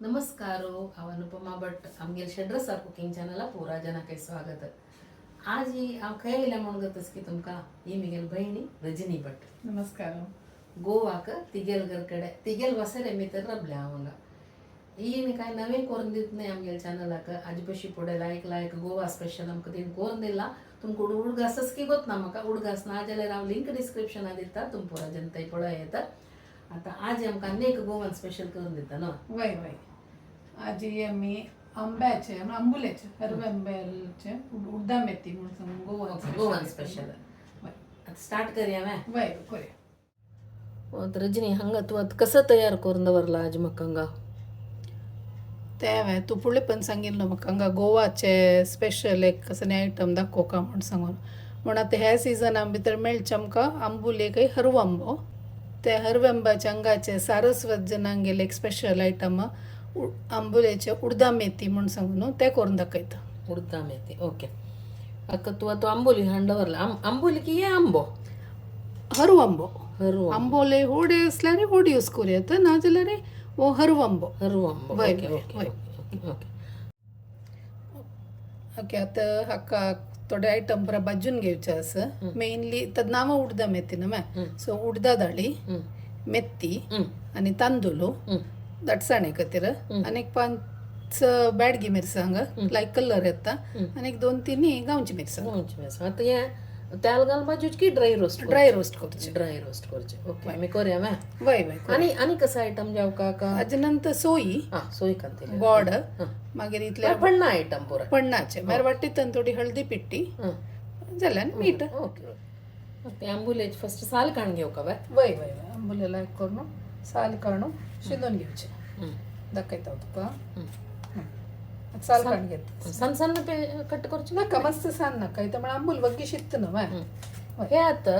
नमस्कार हांव अनुपमा भट आमगेल शेड्रसार कुकिंग चॅनला पुरा जनांक स्वागत. आज ही हांव खंय येयलें म्हूण गतस की तुमकां ही म्हगेल भयणी रजनी भट नमस्कार. गोवाक तिगेल घर कडेन तिगेल वसरे भितर रबलें हांव हांगा. ही मी काय नवें करून दित न्ही आमगेल चॅनलाक आजी पशी फुडें लायक गोवा स्पेशल आमकां तेणी करून दिला. तुमकां उडगासच की गोत ना म्हाका उडगास ना जाल्यार हांव लिंक डिस्क्रिप्शनात दिता तुम पुरा जनताय पळय येता. आता आज आमकां आनीक गोवन स्पेशल करून दिता न्हू. वय वय आज आम्ही आंब्याचे आंबुलेचे हरव्याचे उड्डाम मेथी म्हणून गोवन स्पेशल. आता स्टार्ट करूया मॅ. वय करूया. रजनी हांगा तूं आतां कसं तयार करून दवरला आज म्हाका हांगा. ते तू फुडले पण सांगिल्लो म्हाका हांगा गोवाचे स्पेशल एक कसं आयटम दाखोवका म्हण सांगून म्हण आतां ह्या सिजना भितर मेळचे आमकां आंबुलेक हरवो आंबो. ते हरव्यांबाच्या अंगाचे सारस्वत जनांक गेले एक स्पेशल आयटम आंबुलेचे उडदा मेथी म्हणून सांगून ते करून दाखयता. उडदा मेथी ओके. अक्का तूं आतां आंबोली हाडून दवरला. आंबोली की हे आंबो हरवो आंबो. हरवो आंबोले होडे असल्यार होड यूज करूयात ना जाल्यार वो हरवो आंबो. हरवो आंबो वय, ओके वय, ओके वय. Okay okay. ओके आतां हाका थोडे आयटम पुरा भाजून घेवचे आसा. मेनली तर नांव उडदा मेथी न्हू मॅ. सो उडदा दाळी मेथी आनी तांदूळ दटसाणे खातीर आनी एक 5 बॅडगी मिरसांग लायक कलर येता आनी एक 2-3 गांवची मिरसांग. आता हे तेल घाल भाजूच की ड्राय रोस्ट करचे. ड्राय रोस्ट करचे ओके आमी करूया मॅ. वय वय. आनी कसं आयटम जावका का हाजे नंतर सोयी सोय घालतली गोड मागीर इतले पडना आयटम पुरा पण्णाचे मागीर वाटीतन थोडी हळदी पिट्टी जाल्यार मीठ. ओके ते आंबुलेच फर्स्ट साल काढून घेऊ का बाय. वय वय वय आंबुले लायक करून साल काढून शिजून घेवचे. दाखयता तुका साल काढून घेत सण सण कट करचे नाका मस्त सान नाका इथं म्हण आंबूल वग्गी शिकत न्हू हे आता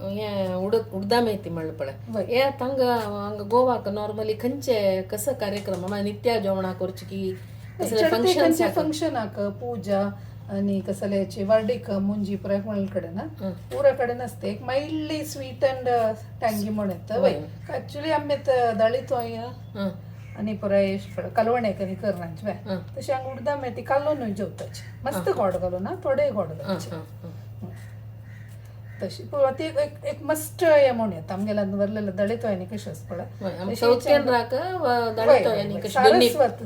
हे उडदा मेथी म्हणलं पळय हे आता हांगा गोवाक नॉर्मली खंयचे कसं कार्यक्रम नित्या जेवणा करचे की फंक्शनाक पूजा आणि कसल्याची वार्डिक मुंजी पुराय कोण कडेन पुरा कडेन असते एक माइल्डली स्वीट अँड टँगी म्हणून येतं. वय ऍक्च्युली आम्ही दळीत आणि पुराय कालवण्याक आनी करनांचे बाय तशी हांगा उडदा मेथी कालोवन जेवताची मस्त गोड घालून ना थोडे गोड घालचे तशी ती एक मस्ट हे म्हणून येता आमगेला वरलेलं दळीत न्ही कशें आसता पळय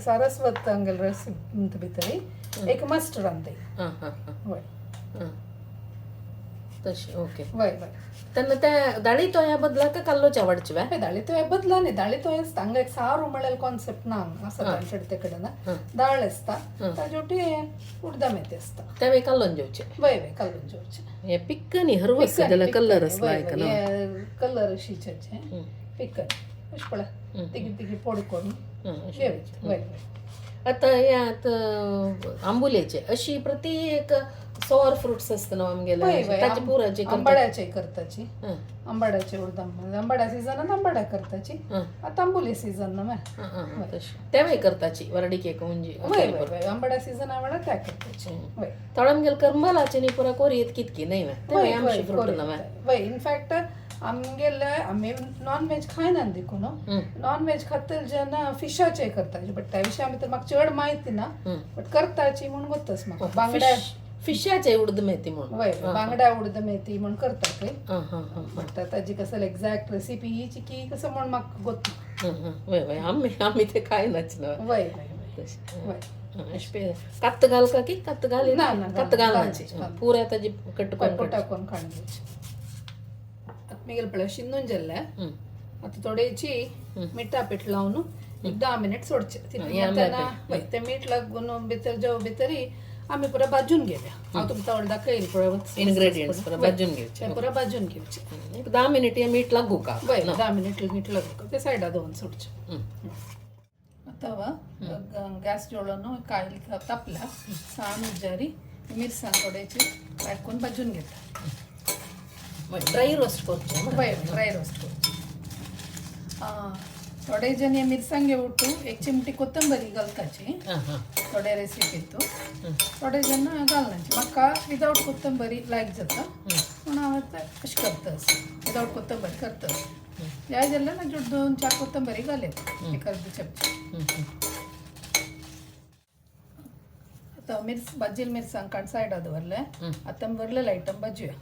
सारस्वत हांगेल रेसिपी भितर एक मस्ट रांदे. वय तशी ओके. वय वय तेन्ना त्या दाळी तोया बदला का काल्लोच्या वाडची बाय. दाळी तो बदला न्ही दाळी तो हांगा एक सारू म्हळ्यार कॉन्सेप्ट ना आसा तांचे ते कडेन दाळ आसता ताजे वटी उडदा मेथी आसता तेवे काल्लोन जेवचे. वय वय कालून जेवचे. हे पिक्कन हरवस जाल्यार कलर असला कलर शिच्याचे पिक्कन अशें पळय तिकीट तिकीट पोड करून जेवचे. वय वय आता यात आंबुलेचे अशी प्रत्येक सॉर फ्रुट्स असतं ना आमगेला ताची पुराची आंबाड्याचे करताची आंबाड्याचे उडदा आंबाड्या सीजनात आंबाड्या करताची आता आंबोली सीजन ना तेव्हा करताची वरडी केक म्हणजे आंबाड्या सीजन आवडा त्या करताची. तळम गेल करमलाचे नी पुरा कोरी येत कितकी नाही वय इनफॅक्ट आमगेले आम्ही नॉन व्हेज खायना देखून नॉन व्हेज खातर जेन्ना फिशाचे करताचे बट त्या विशयी आम्ही तर म्हाका चड माहिती ना बट करताची म्हणून गोतच म्हाका. बांगड्या फिशाचे उडद मेथी म्हणून वय बांगड्या उडद मेथी म्हणून करता बट ताजी कसं एक्झॅक्ट रेसिपी हिची की कसं म्हणून म्हाका गोत ना. वय वय आम्ही ते खायनाच ना. वय वय वय कत्त घाल का की कत्त घाली ना कत्त घालनाची पुऱ्या ताजी कट टाकून खाण घ्यायची. मिगेल पळय शिंदून जेल्ले आता थोडेची मिठा पीठ लावून एक 10 मिनिट सोडचे. ते मीठ लागून भितर जेव भितरी आम्ही पुरा भाजून घेवया. हांव तुमकां थोडे दाखयले पळय इन्ग्रेडियंट्स पुरा भाजून घेवचे. पुरा भाजून घेवचे. 10 मिनिट हे मीठ लागू का. वय 10 मिनिट मीठ लागू का ते सायडा दवरून सोडचे. आता गॅस जळोवन कायल तापला साण जारी मिरसांग थोड्याची काडून भाजून घेता. ड्राय रोस्ट करचे. वय ड्राय रोस्ट करचे. थोडे जण मिरसांगे उठू एक चिमटी कोथंबरी घालताची थोडे रेसिपीत थोडे जण घालनाची. म्हाका विदाउट कोथंबरी लायक जाता पूण हांव अशें करता विदाउट कोथंबरी करता. या जाल्यार मागीर 2-4 कोथंबरी घालप एक अर्द चमचे. आता भाजील मिरसांग काडून सायडा दवरले. आता बरलेले आयटम भाजूया.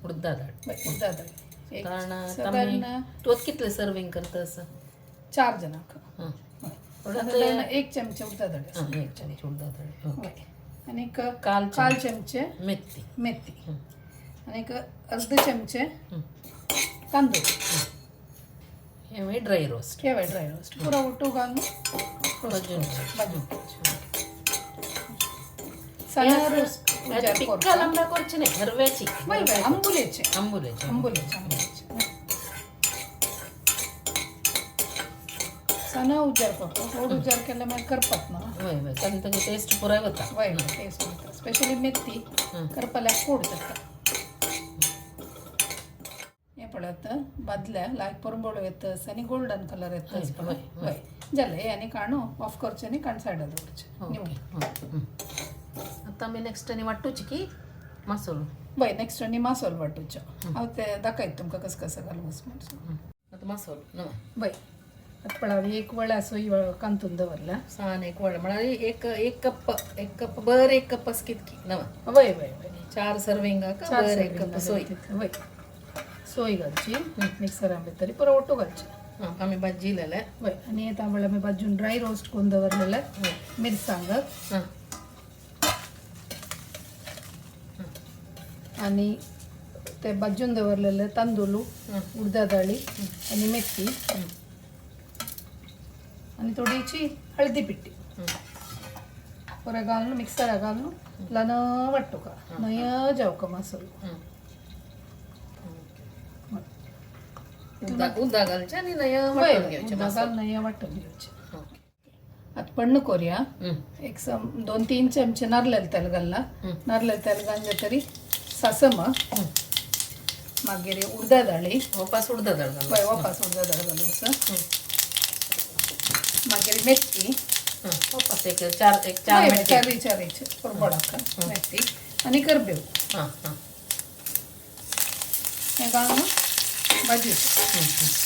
उडदा डाळ उडदा डाळ कारण तू कितले सर्विंग करता असं 4 जणांक. उडदा एक चमचे उडदा डाळ. एक चमचे उडदा डाळ. ओके. आणि काल चमचे मेथी आणि अर्ध चमचे तांदूळ. हे ड्राय रोस्ट. ड्राय रोस्ट पुरा ಒಟ್ಟು घालून पिक्कल आंबा करचे नाही हरव्याची आंबुलेचे सना उजार करतो. गोड उजार केल्यार मागीर करपाक ना. कारण ताची टेस्ट पुराय वता. टेस्ट वता. स्पेशली मेथी करपाल्याक कोड जाता. हे पळत बदल्या लायक परंबोळ येतस आणि गोल्डन कलर येतस. जालें हे आनी काणू ऑफ करचें आनी काण सायडा दवरचें. आता आमी नेक्स्ट आनी वांटूची की मसालो. नेक्स्ट आनी मसालो वांटूचो. हांव ते दाखयता तुमकां कसो कसो घालूंस म्हणून. आता मसालो आता पळय एक वळा सोय कांतून दवरला. सान एक वळ म्हळ्यार एक कप बर एक कप कितकी नवा. 4 सर्विंगाक बर एक कप सोय. सोय घालची मिक्सरान भितर परत ओटू घालची. आमी भाजिलेले. आनी तांबळे आमी भाजून ड्राय रोस्ट करून दवरलेले मिरसांग आनी ते भाजून दवरलेले तांदूळ उडदा डाळी आनी मेथी आनी थोडीशी हळदी पिट्टी पुरे घालून मिक्सरा घालून ल्हान वांटूका नय जावका मसालो. उदक घालचें आनी नय नय वांटून घेवचें. आता पण्ण करूया. एक 2-3 चमचे नारळेल तेल घालला. नारळेल तेल घालले तरी सासम मागीर उडदा डाळी वापास उडदा डाळ वापास उडदा डाळ घालून मागीर मेथी वापास एक 4 परबोडाक मेथी आनी करबेव हे घालून भाजूचें.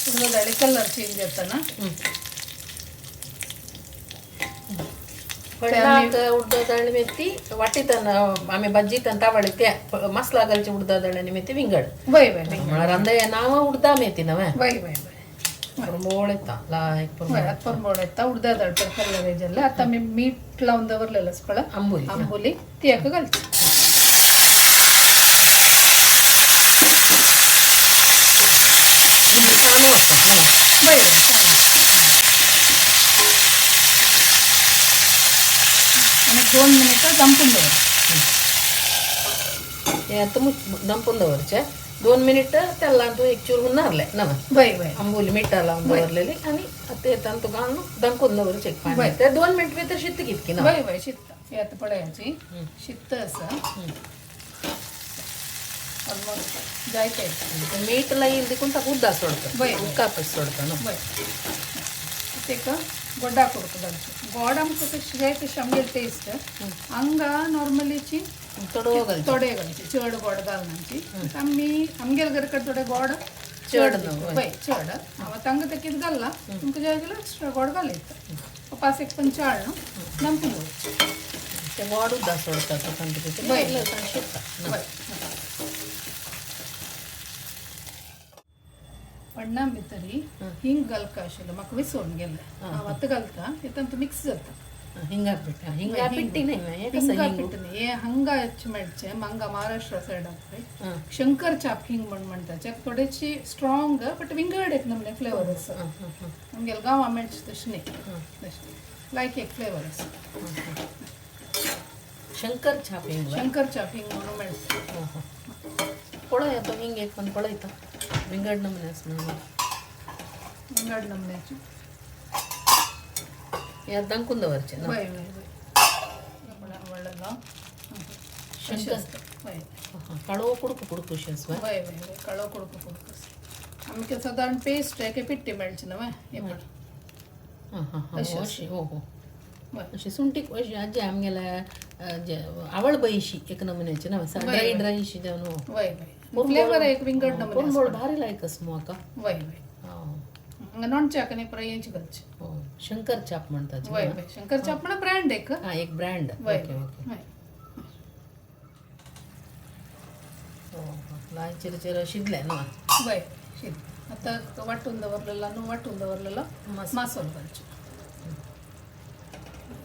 उडदा डाळी कलर चेंज जाता ना. उडदा डाळ मेथी वाटीतना आमी भाजीतना तावडे ते मसला घालचे उडदा डाळ आनी मेथी विंगड. म्हळ्यार अंदर नांव उडदा मेथी नवे. परमोळ येता लायक परमोळ येता उडदा डाळ तर कलर जाल्ले. आता आमी मीठ लावन दवरलेलो पळय आंबोली ती हेका घालची. आणि 2 मिनिटां दंपून दवर. हे आता दंपून दवरचे 2 मिनिट त्याला तू एक चूर नारले नव. आंबोली मिठा लावून दवरलेली आनी आता येताना तू घालून दंपून दवरचे एक पाणी. ते 2 मिनिट भितर शित्त कितकी ना. शित्ता हे आता पळयाची शित्त आसा. जायते मीठ लायील देखून ताका उदक सोडता उदकापच सोडता न्हू. तेका गोडा करता घालचें. गोड आमकां कशें जाय तशें आमगे टेस्ट. हांगा नॉर्मलीची थोडे घालचे चड गोड घालनाची. आमगेर घर कडेन थोडे गोड चड चड हांव तांकां ते कितें घालना. तुमकां जाय जाल्यार एक्स्ट्रा गोड घालयता. 5-1 पंच हाडून दंपून दवरचें. ते गोड उदक सोडता शित्ता. पण्णा भितरी हिंग घालका आशिल्लो म्हाका विसरून गेलें. हांव आतां घालता तेतून मिक्स जाता. हिंगा पिट्टी न्ही हे हांगा मेळचे हांगा महाराष्ट्रा सायडाक शंकर चाप हिंग म्हणून म्हणटा. थोडेशी स्ट्रॉंग बट विंगड एक नमने फ्लेवर आसा. आमगेल्या गांवां मेळचे तशें न्ही. लायक एक फ्लेवर आसा. शंकर चाप हिंग म्हणून मेळटा. पळय तो हिंग एक पण पळयता विंगड नमने आसा. विंगड नमन्याची या दंकून दवरचे ना. काळो कुडको कुडकुशी आसा. काळो कुडको कुडकुस आमकां सादारण पेस्ट आहे पिट्टी मेळची ना. अशी सुंटी अशी आजी आमगेल्या आवळ बयशी एक नमुन्याची ना. ड्रायशी जावन फ्लेवर एक विंगड नमुने पूण भारी लायक आसा म्हाका. हंगा नॉनच्याकने पुरा येंची घालची शंकर चाप म्हणतात वय वय शंकरच्या आपण ब्रँड एक हा एक ब्रँड वय ओके ओके वय लाय चिरचिर शिजले ना वय शिद आता वाटून दवरलेला नु वाटून दवरलेला मासोल घालची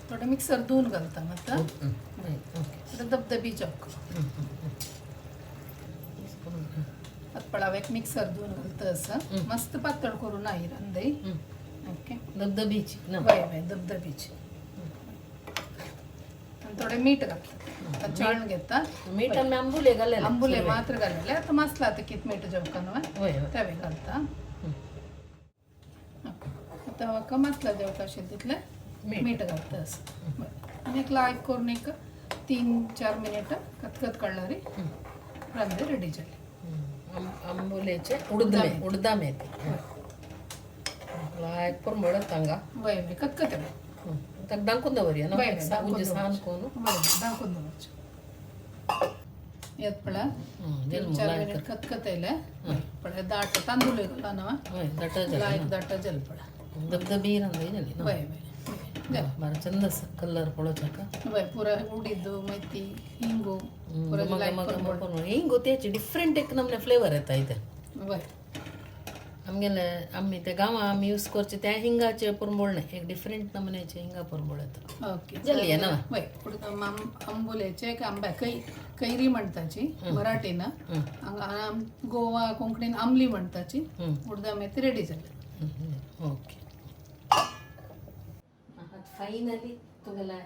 थोडं मिक्सर धुवून घालता आता थोडं दबदबी चौक पळाव एक मिक्सर धुवून घालतं असं मस्त पातळ करून नाही रांदई ओके दबदबीची ना वय वय दबदबीची आणि थोडे मीठ घातलं छान घेता मीठ आम्ही आंबुले घालेले आंबुले मात्र घालले आता मसला आता कित मीठ जेवकान होय होय त्यावे घालता आता का मसला जेवका तिथले मीठ घालतं असं आणि एक लाईक करून एक 3-4 मिनिट कतकत काढणारी रांदे रेडी झाली आंबोलेचे उडदा मेथी लायक पण म्हणत सांगा वय वय कतकत आहे तर दाखवून दवरूया ना वय वय उंच सान कोण दाखवून दवरचे यात पळा 3-4 मिनिट कतकत येले पळा दाट तांदूळ घाला ना होय दट झाला लाईक दाट जल पळा दबदबी रांदई झाली ना वय वय बरं चंदस कलर पळोचा का वय पुरा उडीद मेथी हिंगू पुरा लाईक ಹಿಂಗು तेची डिफरंट एक नमने फ्लेवर येता इथे वय आमगेले आम्ही ते गांवा आम्ही यूज करचे त्या हिंगाचे पुरमोळ नाही एक डिफरंट नमन्याचे हिंगा पुरमोळ येता ओके जल्ली आहे ना वय पुढे आंबोलेचे आंब्या कैरी म्हणताची मराठीनं गोवा कोंकणीन आमली म्हणताची उडदा मेथी रेडी झाली ओके फायनली तुगेला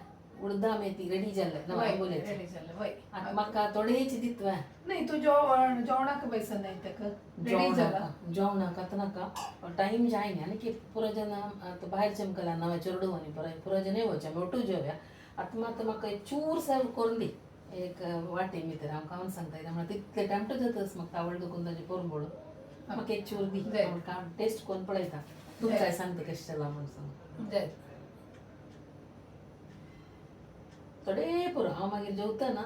उडदा मेथी रेडी जाले ना बोले रेडी झालं वय आता म्हाका थोडेच दितवा नाही तू जेवणाक पैसा नाही ताका रेडी झाला जेवणाक आता नाका टाइम जायना आनी की पुरो जन आता भायर चमकला नवा चेरडू आनी पुरो जन येवचे मोठू जेवया आता मात म्हाका चूर सर्व करून दी एक वाटे मी तर आमकां हांव सांगता त्यामुळे तितले टायम तो जाताच म्हाका आवड दुखून ताजे परून पडून म्हाका एक चूर दी म्हाका टेस्ट कोण पळयता तूं काय सांगता कशें जाला म्हण सांग जाय थोडे पुरो हांव मागीर जेवता ना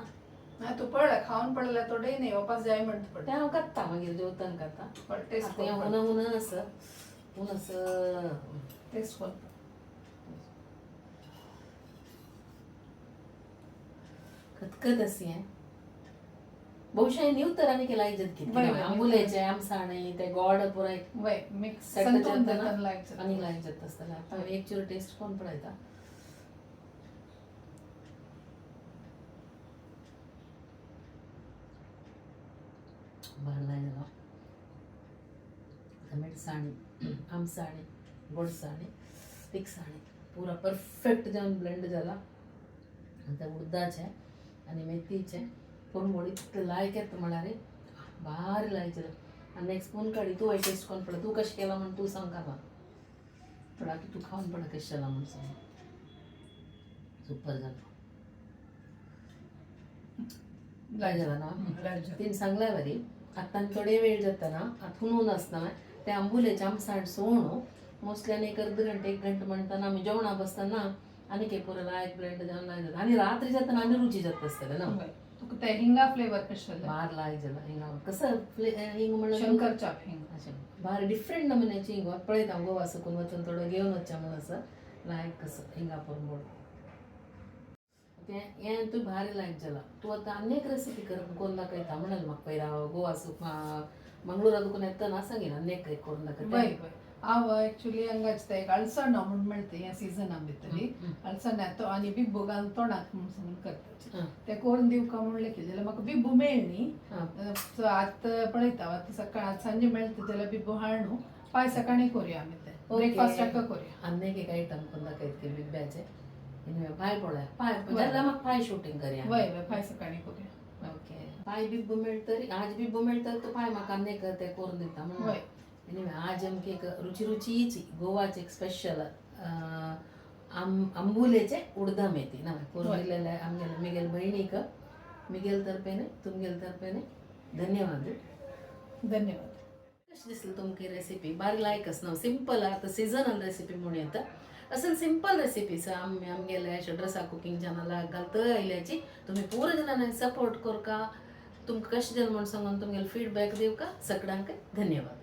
ना तू पळय खाऊन पडला थोडे नाही वापस जाय म्हणत पड तें हांव करता मागीर जेवताना करता पण टेस्ट तें उन टेस्ट कोण खतखत अशी आहे बहुशा न्यू तरांनी केला इज्जत किती आंबुलेचे आमसाणे ते गोड पुराय वय मिक्स आणि संतून देताना लायक इज्जत असताना आता एक चूर टेस्ट कोण पळयता बारलायला मिरसाणी आमसाणी गोडसाणी तिखसाणी पूरा परफेक्ट जाऊन ब्लेंड झाला आता उडदाचे आणि मेथीचे पुरमोळी लायक येत म्हणारे भारी लायक झालं आणि एक स्पून काढी तू टेस्ट कोण पडला तू कशी केला म्हणून तू सांग का बा थोडा तू खाऊन पडा कशी झाला म्हणून सांग सुपर झालं लाय झाला ना तीन सांगलाय बरी आता थोडे वेळ जाता ना आता हुनून असताना ते आंबुलेचे आमसाण सोवणू मोस्टली आणि 1-अर्ध घंटे 1 घंटे म्हणताना आम्ही जेवणा बसताना आणि काही पुरं लायक ब्लेंड जाऊन लायक जाता आणि रात्री जाताना आणि रुची जात असते ना तुका ते हिंगा फ्लेवर कशाला बार लायक झाला हिंगा कसं हिंग म्हणलं शंकर चाप हिंग अशें बार डिफरंट नमुन्याची हिंग पळयता गोवा सकून वचून थोडं घेवन वचचें म्हणून असं लायक कसं हिंगा पुरमोळ हें तूं भारी लायक जाला तूं आतां आनी एक रेसिपी करप करून दाखयता म्हणाल म्हाका पयरा गोवा सूप मंगळूरा दुखून येता ना सांगीन आनी एक करून दाखयता वय वय हांव एक्चुअली हंगाच ते एक अळसाण म्हणून मेळटा ह्या सिजना भितरी अळसाण येतो आनी बिब्बू घालून तोंडाक म्हणून करता ते करून दिवका म्हणलें की जाल्यार म्हाका बिब्बू मेळ्ळी सो आतां पळयता आतां सकाळ आज सांजे मेळटा जाल्यार बिब्बू हाडू पाय सकाळी करूया आमी ते ब्रेकफास्टाक करूया आनी एक आयटम करून दाखयता बिब्याचे पाय पळय पाय जाल्यार म्हाका पाय शूटिंग करया वय वय पाय सकाळी करूया ओके पाय बिब्बू मेळटरी आज बिब्बू मेळटरी तो पाय म्हाका आनी एक ते करून दिता म्हणून एनीवे आज आमके एक रुची गोवाचे एक स्पेशल आंबुलेचे उडदा मेथी ना करून दिलेले आमगेले मिगेल बहिणीक मिगेल तर्फेने तुमगेल तर्फेने धन्यवाद धन्यवाद कशी दिसली तुमकी रेसिपी बारी लायक न्हू सिंपल आता सिजनल रेसिपी म्हणून येता असेल सिंपल रेसिपीज आमगेले ड्रेसा कुकिंग चॅनलाक घालता आयल्याची तुम्ही पूर्ण जणांनी सपोर्ट करका तुमकां कशें जालें म्हण सांगून तुमगेले फीडबॅक दिवका सगळ्यांक धन्यवाद